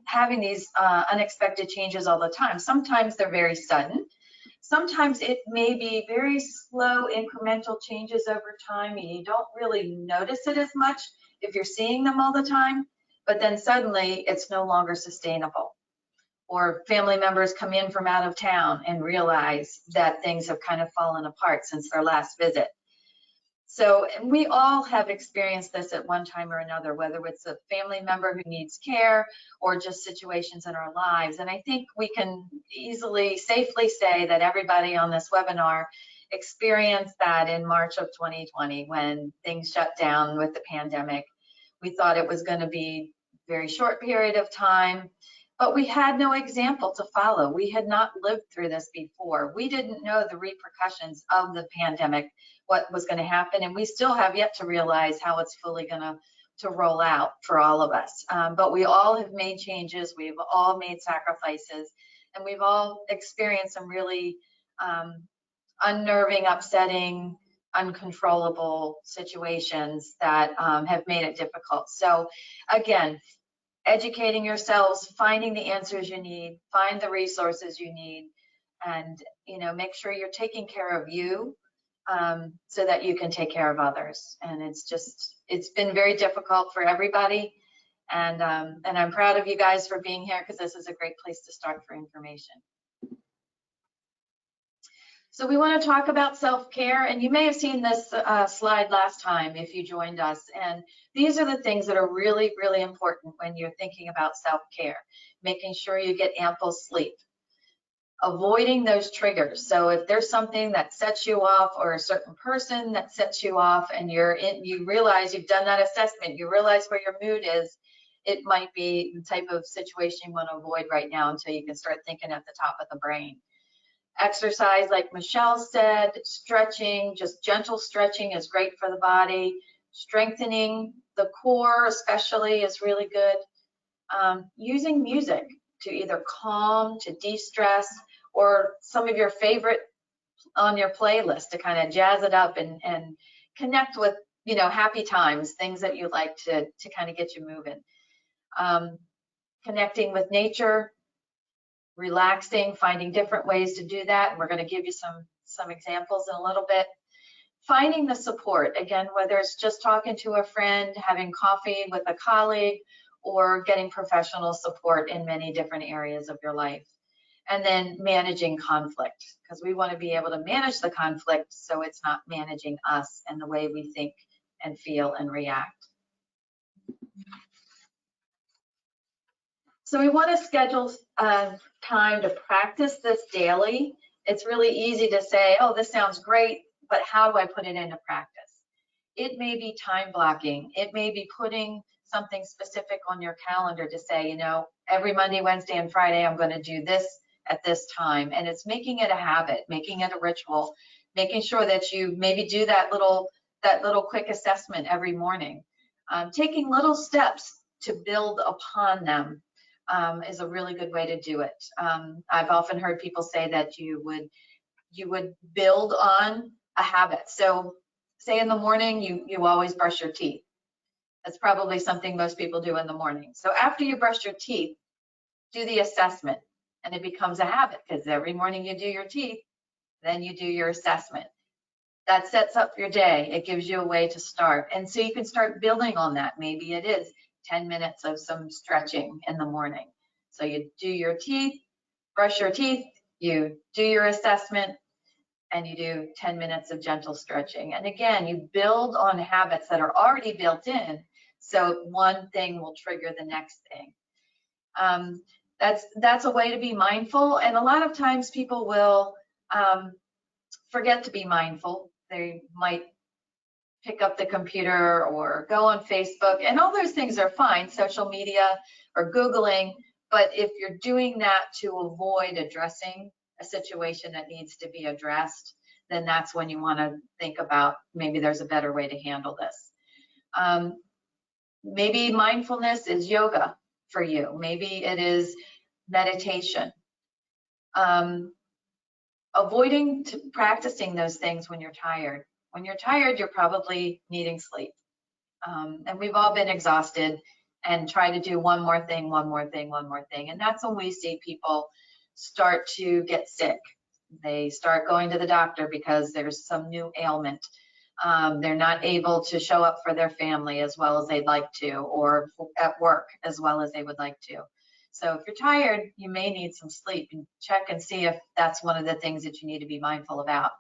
Speaker 2: having these unexpected changes all the time. Sometimes they're very sudden. Sometimes it may be very slow incremental changes over time. You don't really notice it as much if you're seeing them all the time, but then suddenly it's no longer sustainable. Or family members come in from out of town and realize that things have kind of fallen apart since their last visit. So we all have experienced this at one time or another, whether it's a family member who needs care or just situations in our lives. And I think we can safely say that everybody on this webinar experienced that in March of 2020 when things shut down with the pandemic. We thought it was going to be a very short period of time, but we had no example to follow. We had not lived through this before. We didn't know the repercussions of the pandemic, what was going to happen, and we still have yet to realize how it's fully going to roll out for all of us. But we all have made changes, we've all made sacrifices, and we've all experienced some really unnerving, upsetting, uncontrollable situations that have made it difficult. So again, educating yourselves, finding the answers you need, find the resources you need, and make sure you're taking care of you so that you can take care of others. And it's been very difficult for everybody. And I'm proud of you guys for being here, because this is a great place to start for information. So we want to talk about self-care, and you may have seen this slide last time if you joined us. And these are the things that are really, really important when you're thinking about self-care. Making sure you get ample sleep, avoiding those triggers. So if there's something that sets you off, or a certain person that sets you off, and you realize you've done that assessment, you realize where your mood is, it might be the type of situation you want to avoid right now until you can start thinking at the top of the brain. Exercise, like Michelle said, stretching, just gentle stretching is great for the body. Strengthening the core especially is really good. Using music to either calm, to de-stress, or some of your favorite on your playlist to kind of jazz it up and connect with, happy times, things that you like to kind of get you moving. Connecting with nature, relaxing, finding different ways to do that. And we're going to give you some examples in a little bit. Finding the support, again, whether it's just talking to a friend, having coffee with a colleague, or getting professional support in many different areas of your life. And then managing conflict, because we want to be able to manage the conflict so it's not managing us and the way we think and feel and react. So we want to schedule time to practice this daily. It's really easy to say, oh, this sounds great, but how do I put it into practice? It may be time blocking. It may be putting something specific on your calendar to say, every Monday, Wednesday, and Friday, I'm going to do this at this time. And it's making it a habit, making it a ritual, making sure that you maybe do that little quick assessment every morning. Taking little steps to build upon them is a really good way to do it. I've often heard people say that you would build on a habit. So say in the morning, you always brush your teeth. That's probably something most people do in the morning. So after you brush your teeth, do the assessment, and it becomes a habit because every morning you do your teeth, then you do your assessment. That sets up your day. It gives you a way to start. And so you can start building on that. Maybe it is 10 minutes of some stretching in the morning. So you do your teeth, brush your teeth, you do your assessment, and you do 10 minutes of gentle stretching. And again, you build on habits that are already built in, so one thing will trigger the next thing. That's a way to be mindful, and a lot of times people will forget to be mindful. They might pick up the computer or go on Facebook, and all those things are fine, social media or Googling, but if you're doing that to avoid addressing a situation that needs to be addressed, then that's when you want to think about maybe there's a better way to handle this. Maybe mindfulness is yoga for you. Maybe it is meditation. Avoiding practicing those things when you're tired. When you're tired, you're probably needing sleep. And we've all been exhausted and try to do one more thing, one more thing, one more thing. And that's when we see people start to get sick. They start going to the doctor because there's some new ailment. They're not able to show up for their family as well as they'd like to, or at work as well as they would like to. So if you're tired, you may need some sleep, and check and see if that's one of the things that you need to be mindful about.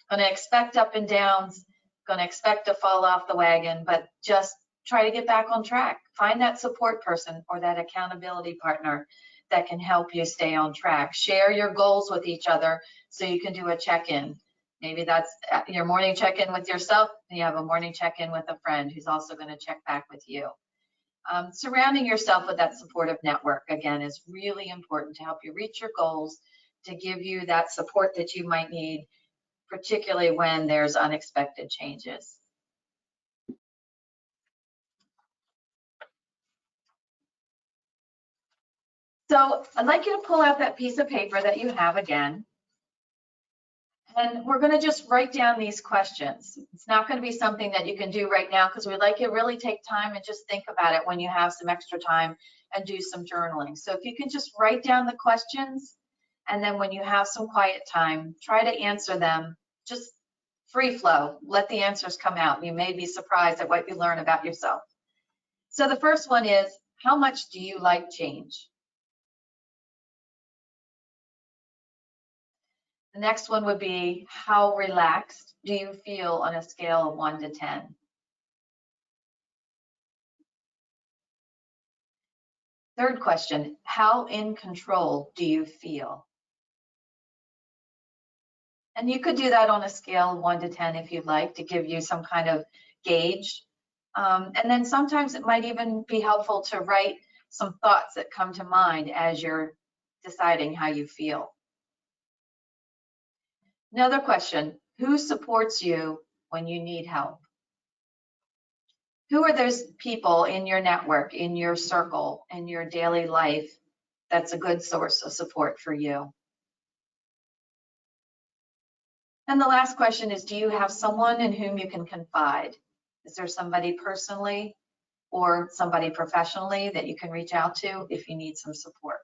Speaker 2: Going to expect up and downs, going to expect to fall off the wagon, but just try to get back on track. Find that support person or that accountability partner that can help you stay on track. Share your goals with each other so you can do a check-in. Maybe that's your morning check-in with yourself, and you have a morning check-in with a friend who's also going to check back with you. Surrounding yourself with that supportive network, again, is really important to help you reach your goals, to give you that support that you might need, particularly when there's unexpected changes. So I'd like you to pull out that piece of paper that you have again. And we're going to just write down these questions. It's not going to be something that you can do right now because we'd like you to really take time and just think about it when you have some extra time and do some journaling. So if you can just write down the questions, and then when you have some quiet time, try to answer them. Just free flow. Let the answers come out. You may be surprised at what you learn about yourself. So the first one is, how much do you like change? The next one would be, how relaxed do you feel on a scale of 1 to 10? Third question, how in control do you feel? And you could do that on a scale of 1 to 10 if you'd like, to give you some kind of gauge. And then sometimes it might even be helpful to write some thoughts that come to mind as you're deciding how you feel. Another question, who supports you when you need help? Who are those people in your network, in your circle, in your daily life that's a good source of support for you? And the last question is, do you have someone in whom you can confide? Is there somebody personally or somebody professionally that you can reach out to if you need some support?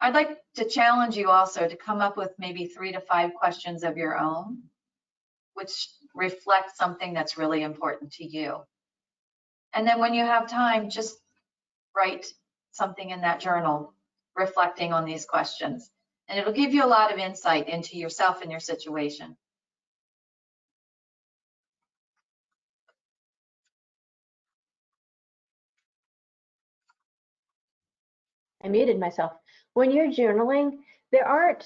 Speaker 2: I'd like to challenge you also to come up with maybe 3 to 5 questions of your own, which reflect something that's really important to you. And then when you have time, just write something in that journal reflecting on these questions. And it'll give you a lot of insight into yourself and your situation.
Speaker 3: I muted myself. When you're journaling, there aren't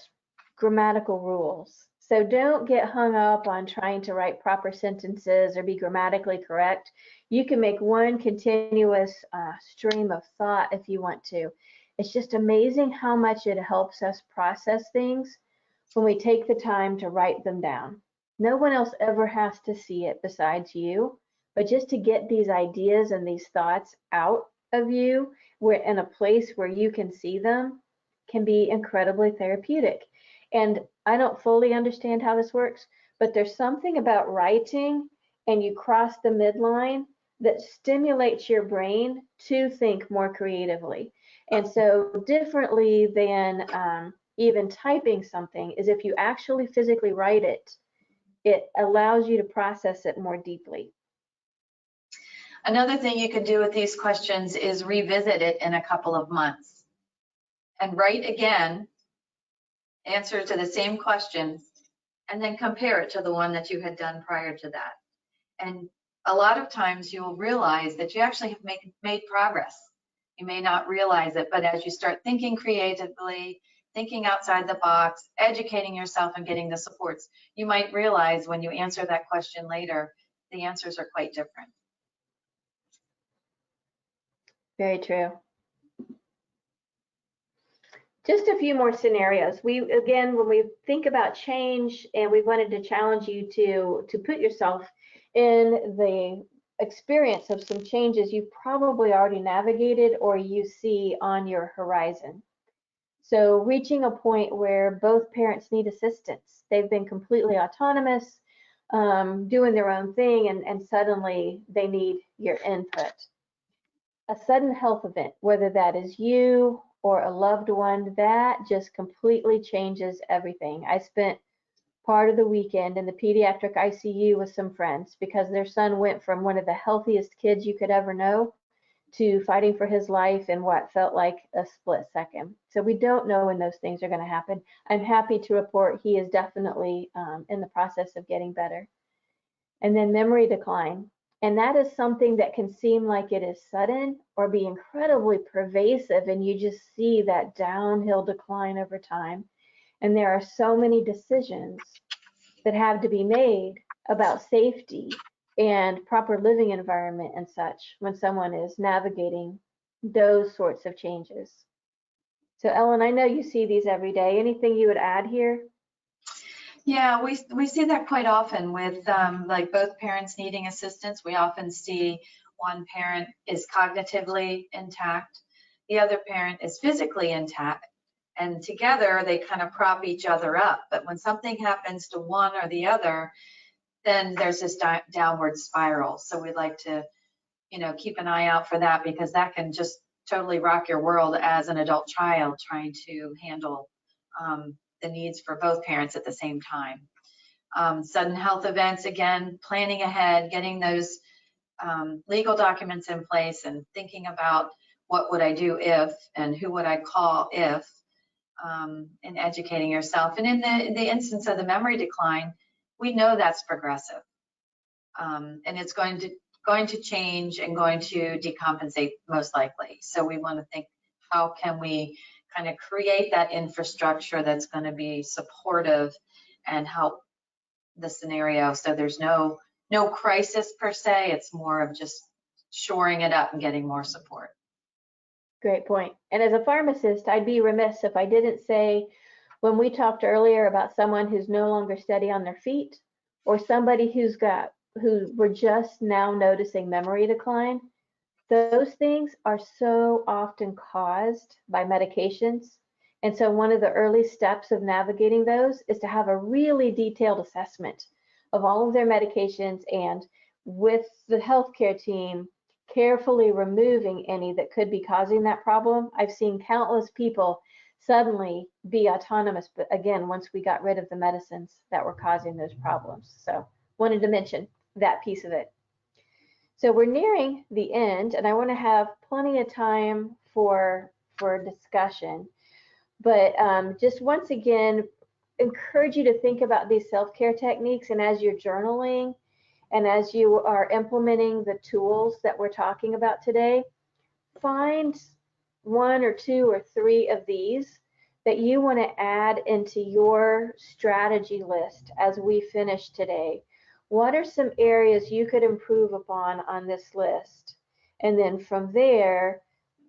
Speaker 3: grammatical rules. So don't get hung up on trying to write proper sentences or be grammatically correct. You can make one continuous stream of thought if you want to. It's just amazing how much it helps us process things when we take the time to write them down. No one else ever has to see it besides you, but just to get these ideas and these thoughts out of you, we're in a place where you can see them, can be incredibly therapeutic. And I don't fully understand how this works, but there's something about writing and you cross the midline that stimulates your brain to think more creatively. And so differently than even typing something is if you actually physically write it, it allows you to process it more deeply.
Speaker 2: Another thing you can do with these questions is revisit it in a couple of months and write again, answer to the same questions, and then compare it to the one that you had done prior to that. And a lot of times you'll realize that you actually have made progress. You may not realize it, but as you start thinking creatively, thinking outside the box, educating yourself and getting the supports, you might realize when you answer that question later, the answers are quite different.
Speaker 3: Very true. Just a few more scenarios. Again, when we think about change, and we wanted to challenge you to put yourself in the experience of some changes you've probably already navigated or you see on your horizon. So reaching a point where both parents need assistance. They've been completely autonomous, doing their own thing, and suddenly they need your input. A sudden health event, whether that is you or a loved one, that just completely changes everything. I spent part of the weekend in the pediatric ICU with some friends because their son went from one of the healthiest kids you could ever know to fighting for his life in what felt like a split second. So we don't know when those things are going to happen. I'm happy to report he is definitely in the process of getting better. And then memory decline. And that is something that can seem like it is sudden or be incredibly pervasive, and you just see that downhill decline over time. And there are so many decisions that have to be made about safety and proper living environment and such when someone is navigating those sorts of changes. So Ellen, I know you see these every day. Anything you would add here?
Speaker 2: Yeah, we see that quite often with like both parents needing assistance. We often see one parent is cognitively intact, the other parent is physically intact, and together they kind of prop each other up. But when something happens to one or the other, then there's this downward spiral. So we'd like to, keep an eye out for that, because that can just totally rock your world as an adult child trying to handle the needs for both parents at the same time. Sudden health events, again, planning ahead, getting those legal documents in place and thinking about what would I do if, and who would I call if, and educating yourself. And in the instance of the memory decline, we know that's progressive. And it's going to change and going to decompensate most likely. So we want to think, how can we kind of create that infrastructure that's going to be supportive and help the scenario, so there's no crisis per se. It's more of just shoring it up and getting more support.
Speaker 3: Great point. And as a pharmacist, I'd be remiss if I didn't say, when we talked earlier about someone who's no longer steady on their feet, or somebody who we're just now noticing memory decline, those things are so often caused by medications. And so one of the early steps of navigating those is to have a really detailed assessment of all of their medications, and with the healthcare team, carefully removing any that could be causing that problem. I've seen countless people suddenly be autonomous, but again, once we got rid of the medicines that were causing those problems. So wanted to mention that piece of it. So we're nearing the end, and I want to have plenty of time for discussion. But just once again, encourage you to think about these self-care techniques, and as you're journaling and as you are implementing the tools that we're talking about today, find 1 or 2 or 3 of these that you want to add into your strategy list as we finish today. What are some areas you could improve upon on this list? And then from there,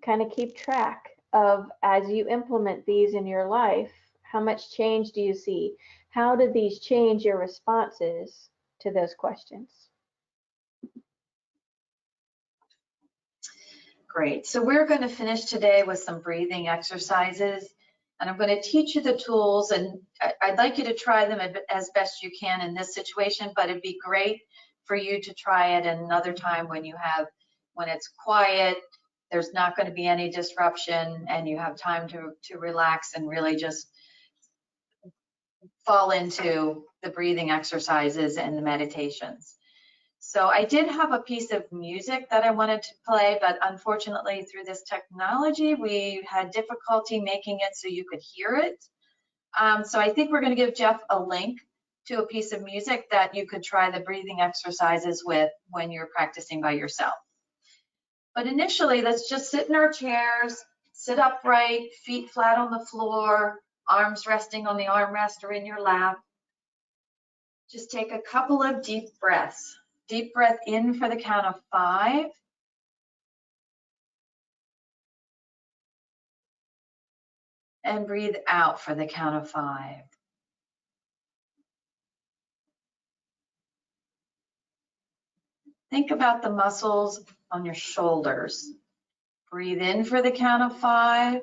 Speaker 3: kind of keep track of, as you implement these in your life, how much change do you see? How did these change your responses to those questions?
Speaker 2: Great. So we're going to finish today with some breathing exercises, and I'm going to teach you the tools, and I'd like you to try them as best you can in this situation, but it'd be great for you to try it another time when it's quiet, there's not going to be any disruption, and you have time to relax and really just fall into the breathing exercises and the meditations. So I did have a piece of music that I wanted to play, but unfortunately through this technology, we had difficulty making it so you could hear it. So I think we're going to give Jeff a link to a piece of music that you could try the breathing exercises with when you're practicing by yourself. But initially, let's just sit in our chairs, sit upright, feet flat on the floor, arms resting on the armrest or in your lap. Just take a couple of deep breaths. Deep breath in for the count of 5. And breathe out for the count of 5. Think about the muscles on your shoulders. Breathe in for the count of 5.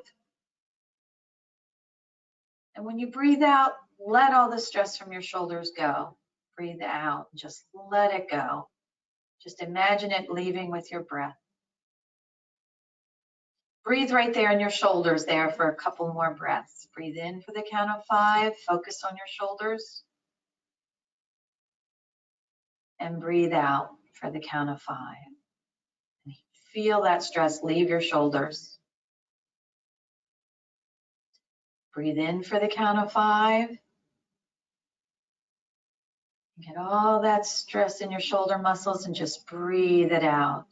Speaker 2: And when you breathe out, let all the stress from your shoulders go. Breathe out, just let it go. Just imagine it leaving with your breath. Breathe right there in your shoulders there for a couple more breaths. Breathe in for the count of 5. Focus on your shoulders. And breathe out for the count of 5. And feel that stress leave your shoulders. Breathe in for the count of 5. Get all that stress in your shoulder muscles and just breathe it out.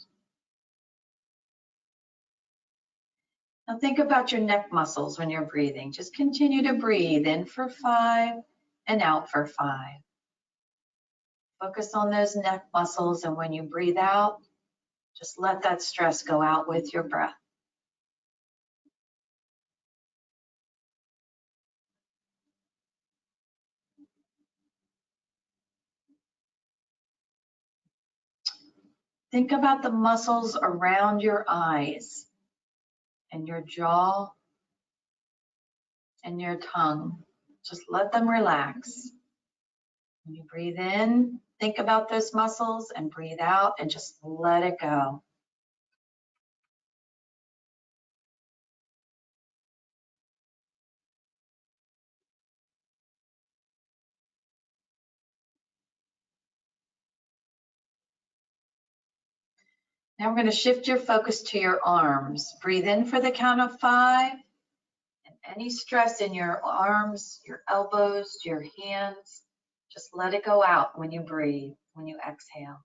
Speaker 2: Now think about your neck muscles when you're breathing. Just continue to breathe in for 5 and out for 5. Focus on those neck muscles, and when you breathe out, just let that stress go out with your breath. Think about the muscles around your eyes and your jaw and your tongue. Just let them relax. When you breathe in, think about those muscles, and breathe out and just let it go. Now we're going to shift your focus to your arms. Breathe in for the count of 5. And any stress in your arms, your elbows, your hands, just let it go out when you breathe, when you exhale.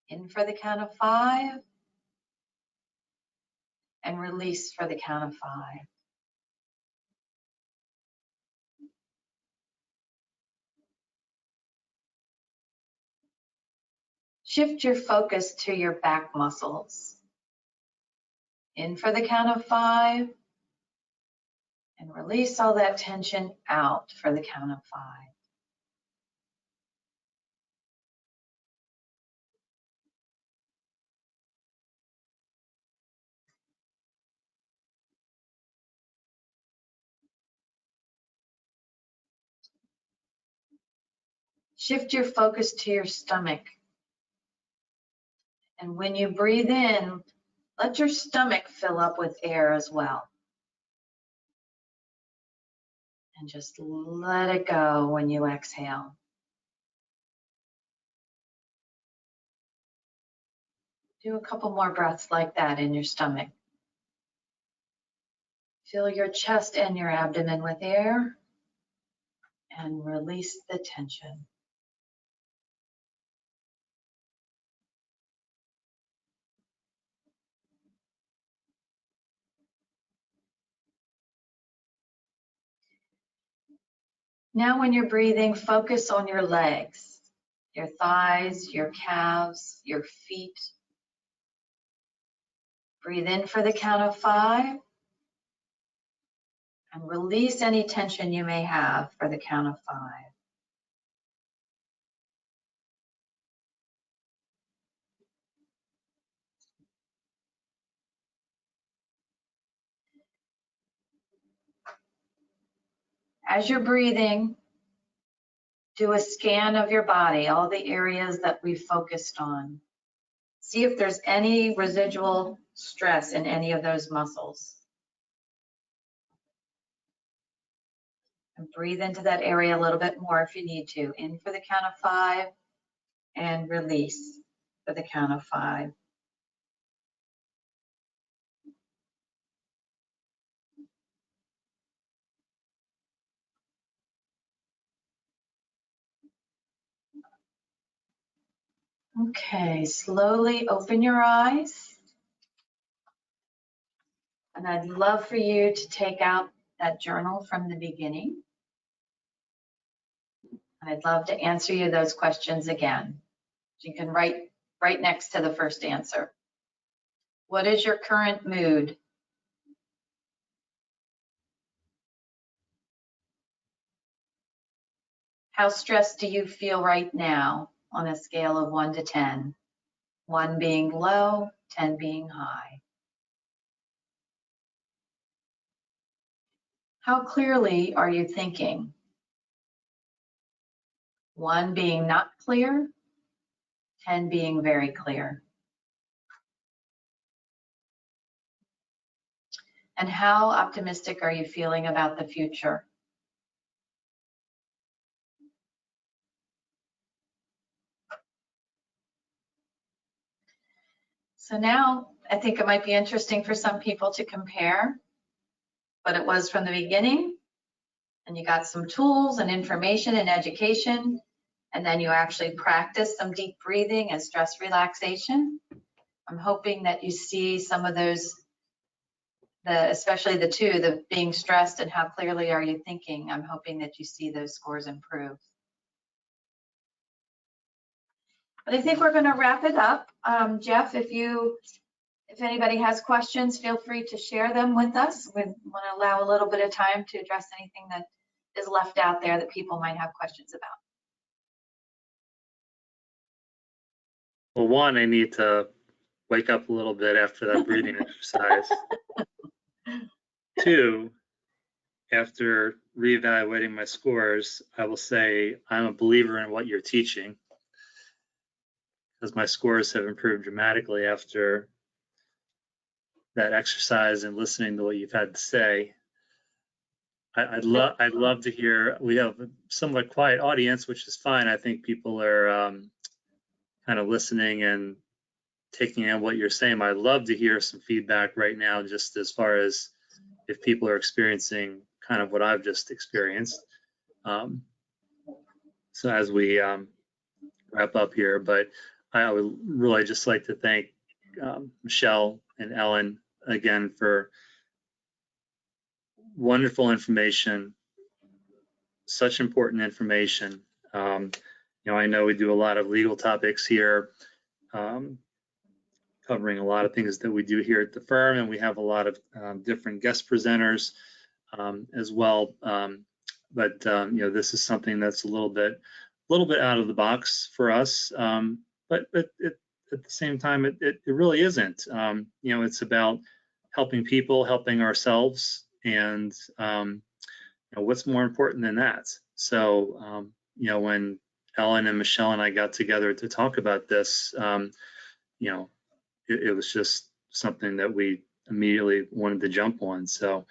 Speaker 2: In for the count of 5. And release for the count of 5. Shift your focus to your back muscles. In for the count of 5. And release all that tension out for the count of 5. shift your focus to your stomach. And when you breathe in, let your stomach fill up with air as well. And just let it go when you exhale. Do a couple more breaths like that in your stomach. Fill your chest and your abdomen with air and release the tension. Now when you're breathing, focus on your legs, your thighs, your calves, your feet. Breathe in for the count of 5 and release any tension you may have for the count of 5. As you're breathing, do a scan of your body, all the areas that we've focused on. See if there's any residual stress in any of those muscles. And breathe into that area a little bit more if you need to. In for the count of 5 and release for the count of 5. Okay, slowly open your eyes. And I'd love for you to take out that journal from the beginning. And I'd love to answer you those questions again. You can write right next to the first answer. What is your current mood? How stressed do you feel right now on a scale of 1 to 10? 1 being low, 10 being high. How clearly are you thinking? 1 being not clear, 10 being very clear. And how optimistic are you feeling about the future? So now I think it might be interesting for some people to compare what it was from the beginning, and you got some tools and information and education, and then you actually practice some deep breathing and stress relaxation. I'm hoping that you see some of those, especially the 2, the being stressed and how clearly are you thinking. I'm hoping that you see those scores improve. But I think we're going to wrap it up. Jeff, if anybody has questions, feel free to share them with us. We want to allow a little bit of time to address anything that is left out there that people might have questions about.
Speaker 1: Well, 1, I need to wake up a little bit after that breathing exercise. 2, after reevaluating my scores, I will say I'm a believer in what you're teaching, because my scores have improved dramatically after that exercise and listening to what you've had to say. I'd love to hear. We have a somewhat quiet audience, which is fine. I think people are kind of listening and taking in what you're saying. I'd love to hear some feedback right now, just as far as if people are experiencing kind of what I've just experienced. So as we wrap up here, but I would really just like to thank Michelle and Ellen again for wonderful information, such important information. I know we do a lot of legal topics here, covering a lot of things that we do here at the firm, and we have a lot of different guest presenters as well. But this is something that's a little bit out of the box for us. But at the same time, it really isn't. It's about helping people, helping ourselves, and what's more important than that? So when Ellen and Michelle and I got together to talk about this, you know, it was just something that we immediately wanted to jump on. So,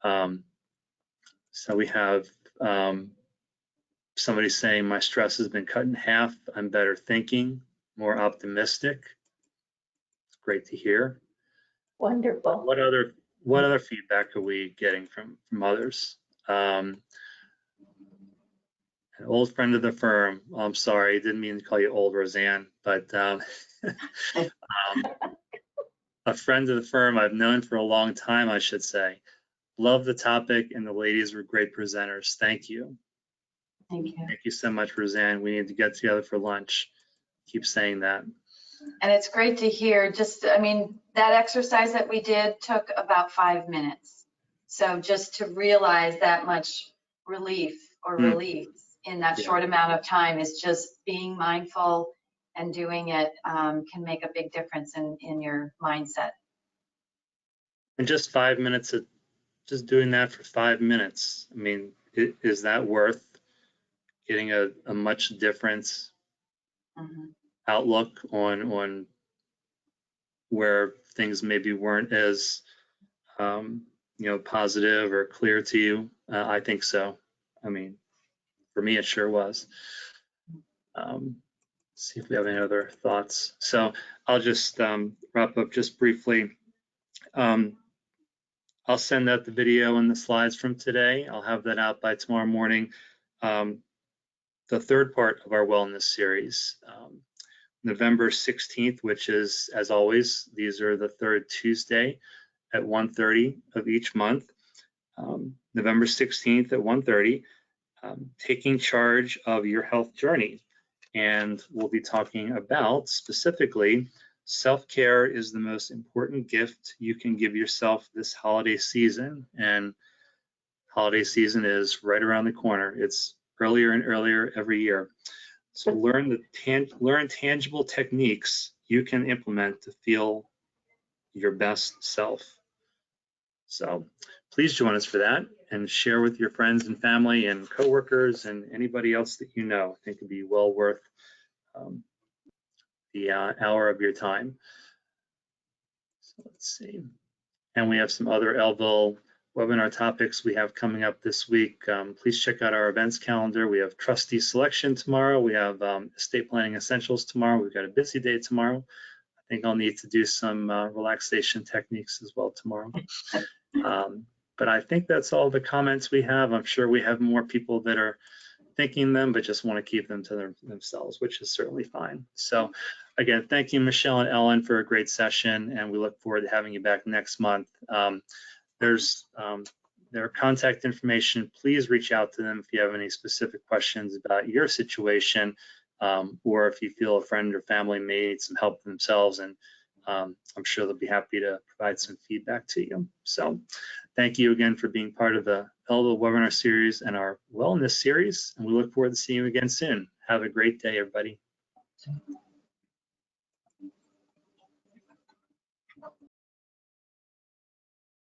Speaker 1: so we have somebody saying my stress has been cut in half. I'm better thinking, more optimistic. It's great to hear.
Speaker 3: Wonderful.
Speaker 1: What other feedback are we getting from others? An old friend of the firm. I'm sorry, I didn't mean to call you old, Roseanne, but a friend of the firm I've known for a long time, I should say. Love the topic, and the ladies were great presenters. Thank you.
Speaker 2: Thank you.
Speaker 1: Thank you so much, Roseanne. We need to get together for lunch. Keep saying that.
Speaker 2: And it's great to hear. I mean, that exercise that we did took about 5 minutes. So just to realize that much relief or release in that short amount of time is just being mindful and doing it can make a big difference in your mindset.
Speaker 1: And just 5 minutes of just doing that for 5 minutes. I mean, is that worth getting a much different outlook on where things maybe weren't as positive or clear to you? I think so. I mean, for me, it sure was. See if we have any other thoughts. So I'll just wrap up just briefly. I'll send out the video and the slides from today. I'll have that out by tomorrow morning. The third part of our wellness series, November 16th, which is, as always, these are the third Tuesday at 1:30 of each month. November 16th at 1:30, taking charge of your health journey. And we'll be talking about specifically self-care is the most important gift you can give yourself this holiday season. And holiday season is right around the corner. It's earlier and earlier every year. So learn tangible techniques you can implement to feel your best self. So please join us for that and share with your friends and family and coworkers and anybody else that you know. I think it'd be well worth the hour of your time. So let's see. And we have some other Elville webinar topics we have coming up this week. Please check out our events calendar. We have trustee selection tomorrow. We have estate planning essentials tomorrow. We've got a busy day tomorrow. I think I'll need to do some relaxation techniques as well tomorrow. But I think that's all the comments we have. I'm sure we have more people that are thinking them, but just want to keep them to themselves, which is certainly fine. So again, thank you, Michelle and Ellen, for a great session, and we look forward to having you back next month. There's their contact information. Please reach out to them if you have any specific questions about your situation, or if you feel a friend or family may need some help themselves, and I'm sure they'll be happy to provide some feedback to you. So thank you again for being part of the Elville Webinar Series and our Wellness Series, and we look forward to seeing you again soon. Have a great day, everybody.